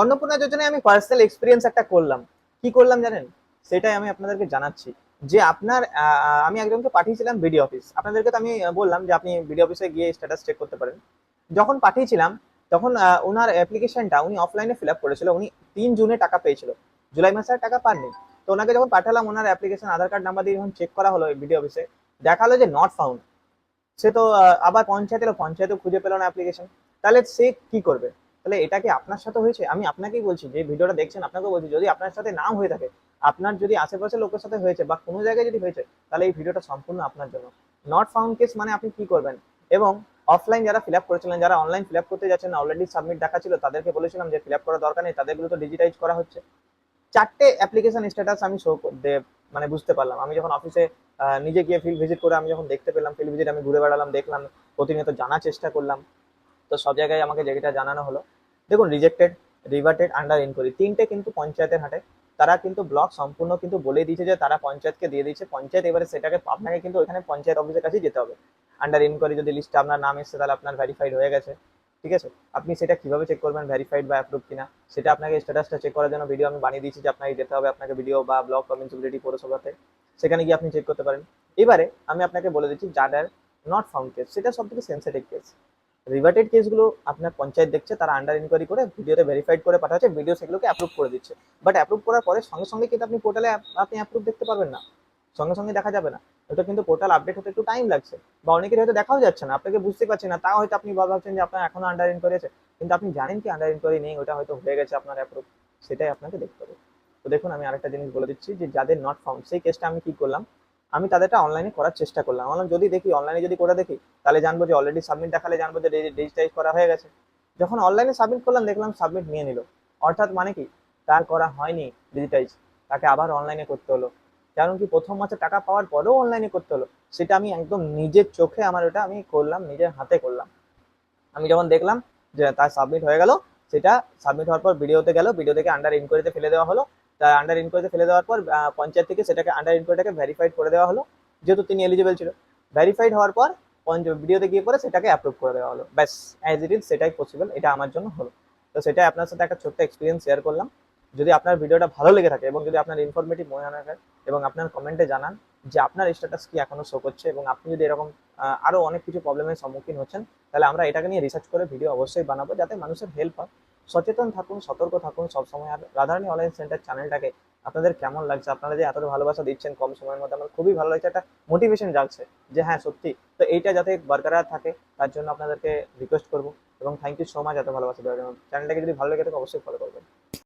অন্নপূর্ণা যোজনায় আমি personal experience একটা করলাম। কি করলাম জানেন? সেটাই আমি আপনাদেরকে জানাচ্ছি। যে আপনার আমি একজনকে পাঠিয়েছিলাম বিডি অফিস। আপনাদেরকে তো আমি বললাম যে আপনি বিডি অফিসে গিয়ে স্ট্যাটাস চেক করতে পারেন। যখন পাঠিয়েছিলাম তখন ওনার অ্যাপ্লিকেশনটা উনি অফলাইনে ফিল আপ করেছিল। উনি 3 জুনে টাকা পেয়েছিল, জুলাই মাসে আর টাকা পাননি। তো ওনাকে যখন পাঠালাম ওনার অ্যাপ্লিকেশন আধার কার্ড নাম্বার দিয়ে যখন চেক করা হলো বিডি অফিসে, দেখালো যে নট ফাউন্ড। সে তো আবার পঞ্চায়েত এলো, পঞ্চায়েতও খুঁজে পেল না অ্যাপ্লিকেশন। তাহলে সে কি করবে? তাহলে এটা কি আপনার সাথে হয়েছে? আমি আপনাকেই বলছি, যে ভিডিওটা দেখছেন আপনাকেও বলছি, যদি আপনার সাথে নাও হয়ে থাকে, আপনার যদি আশেপাশে লোকের সাথে হয়েছে বা কোনো জায়গায় যদি হয়েছে, তাহলে এই ভিডিওটা সম্পূর্ণ আপনার জন্য। নট ফাউন্ড কেস মানে আপনি কি করবেন? এবং অফলাইন যারা ফিল আপ করেছিলেন, যারা অনলাইন ফিল আপ করতে যাচ্ছেন, অলরেডি সাবমিট দেখা ছিল, তাদেরকে বলেছিলাম যে ফিল আপ করার দরকার নেই, তাদেরগুলো তো ডিজিটাইজ করা হচ্ছে। 4টে অ্যাপ্লিকেশন স্ট্যাটাস আমি মানে বুঝতে পারলাম। আমি যখন অফিসে নিজে গিয়ে ফিল্ড ভিজিট করে আমি যখন দেখতে পেলাম, ফিল্ড ভিজিট আমি ঘুরে বেড়ালাম, দেখলাম, প্রতিনিয়ত জানার চেষ্টা করলাম। তো সব জায়গায় আমাকে যেটা জানানো হলো, দেখুন, রিজেক্টেড, রিভার্টেড, আন্ডার ইনকোয়ারি, তিনটে কিন্তু পঞ্চায়েতের হাতে। তারা কিন্তু ব্লক সম্পূর্ণ কিন্তু বলে দিয়েছে যে তারা পঞ্চায়েতকে দিয়ে দিয়েছে। পঞ্চায়েত এবারে সেটাকে আপনাকে কিন্তু ওইখানে পঞ্চায়েত অফিসের কাছেই যেতে হবে। আন্ডার ইনকোয়ারি যদি লিস্টে আপনার নাম এসছে, তাহলে আপনার ভেরিফাইড হয়ে গেছে। ঠিক আছে? আপনি সেটা কিভাবে চেক করবেন ভেরিফাইড বা অ্যাপ্রুভ কিনা? সেটা আপনাকে স্ট্যাটাসটা চেক করার জন্য ভিডিও আমি বানিয়ে দিয়েছি, যে আপনাকে যেতে হবে আপনাকে ভিডিও বা ব্লক বা মিউনিসিপ্যালিটি পৌরসভাতে, সেখানে গিয়ে আপনি চেক করতে পারেন। এবারে আমি আপনাকে বলে দিচ্ছি, যাদের নট ফাউন্ড কেস, সেটা সব থেকে সেন্সিটিভ কেস। রিভার্টেড কেসগুলো আপনার পঞ্চায়েত দেখছে, তারা আন্ডার ইনকোয়ারি করে ভিডিওতে ভেরিফাইড করে পাঠাচ্ছে, ভিডিও সেগুলোকে অ্যাপ্রুভ করে দিচ্ছে। বাট অ্যাপ্রুভ করার পরে সঙ্গে সঙ্গে কিন্তু আপনি পোর্টালে আপনি অ্যাপ্রুভ দেখতে পারবেন না, সঙ্গে সঙ্গে দেখা যাবে না। ওটা কিন্তু পোর্টাল আপডেট হতে একটু টাইম লাগছে, বা অনেকের হয়তো দেখাও যাচ্ছে না, আপনাকে বুঝতে পারছেন না, তাও হয়তো আপনি ভাবছেন যে আপনার এখনো আন্ডার ইনকোয়ারি আছে, কিন্তু আপনি জানেন কি আন্ডার ইনকোয়ারি নেই, ওটা হয়তো হয়ে গেছে আপনার অ্যাপ্রুভ। সেটাই আপনাকে দেখতে হবে। তো দেখুন, আমি আরেকটা জিনিস বলে দিচ্ছি, যে যাদের নট ফাউন্ড, সেই কেসটা আমি কি করলাম, আমি তাদেরটা অনলাইনে করার চেষ্টা করলাম। বললাম যদি দেখি অনলাইনে যদি করে দেখি, তাহলে জানবো যে অলরেডি সাবমিট দেখালে জানবো যে ডিজিটাইজ করা হয়ে গেছে। যখন অনলাইনে সাবমিট করলাম, দেখলাম সাবমিট নিয়ে নিল। অর্থাৎ মানে কি, তার করা হয়নি ডিজিটাইজ, তাকে আবার অনলাইনে করতে হলো। কারণ কি, প্রথম মাসে টাকা পাওয়ার পরেও অনলাইনে করতে হলো। সেটা আমি একদম নিজের চোখে, আমার ওটা আমি করলাম, নিজের হাতে করলাম। আমি যখন দেখলাম যে তার সাবমিট হয়ে গেল, সেটা সাবমিট হওয়ার পর ভিডিওতে গেল, ভিডিও থেকে আন্ডার ইনকোয়ারিতে ফেলে দেওয়া হলো। তার আন্ডার ইনকোয়ারিতে ফেলে দেওয়ার পর পঞ্চায়েত থেকে সেটাকে আন্ডার ইনকোয়ারিটাকে ভেরিফাইড করে দেওয়া হলো, যেহেতু তিনি এলিজিবল ছিল। ভেরিফাইড হওয়ার পর ভিডিওতে গিয়ে পরে সেটাকে অ্যাপ্রুভ করে দেওয়া হলো, ব্যাস। অ্যাজ ইট ইজ সেটাই পসিবল, এটা আমার জন্য হলো। তো সেটাই আপনার সাথে একটা ছোট্ট এক্সপিরিয়েন্স শেয়ার করলাম। যদি আপনার ভিডিওটা ভালো লেগে থাকে এবং যদি আপনার ইনফরমেটিভ মনে হয় থাকে, এবং আপনার কমেন্টে জানান যে আপনার স্ট্যাটাস কি এখনো শো করছে, এবং আপনি যদি এরকম আরো অনেক কিছু প্রবলেমের সম্মুখীন হচ্ছেন, তাহলে আমরা এটাকে নিয়ে রিসার্চ করে ভিডিও অবশ্যই বানাবো, যাতে মানুষের হেল্প হয়। সচেতন থাকুন, সতর্ক থাকুন সবসময়। আর রাধারানী অনলাইন সেন্টার চ্যানেলটাকে আপনাদের কেমন লাগছে? আপনারা যে এতটা ভালোবাসা দিচ্ছেন কম সময়ের মধ্যে, আমার খুবই ভালো লাগছে, একটা মোটিভেশন জাগছে যে হ্যাঁ সত্যি। তো এইটা যাতে বরকরার থাকে, তার জন্য আপনাদেরকে রিকোয়েস্ট করবো। এবং থ্যাংক ইউ সো মাচ এত ভালোবাসা দেওয়ার জন্য। চ্যানেলটাকে যদি ভালো লেগে থাকে অবশ্যই ফলো করবেন।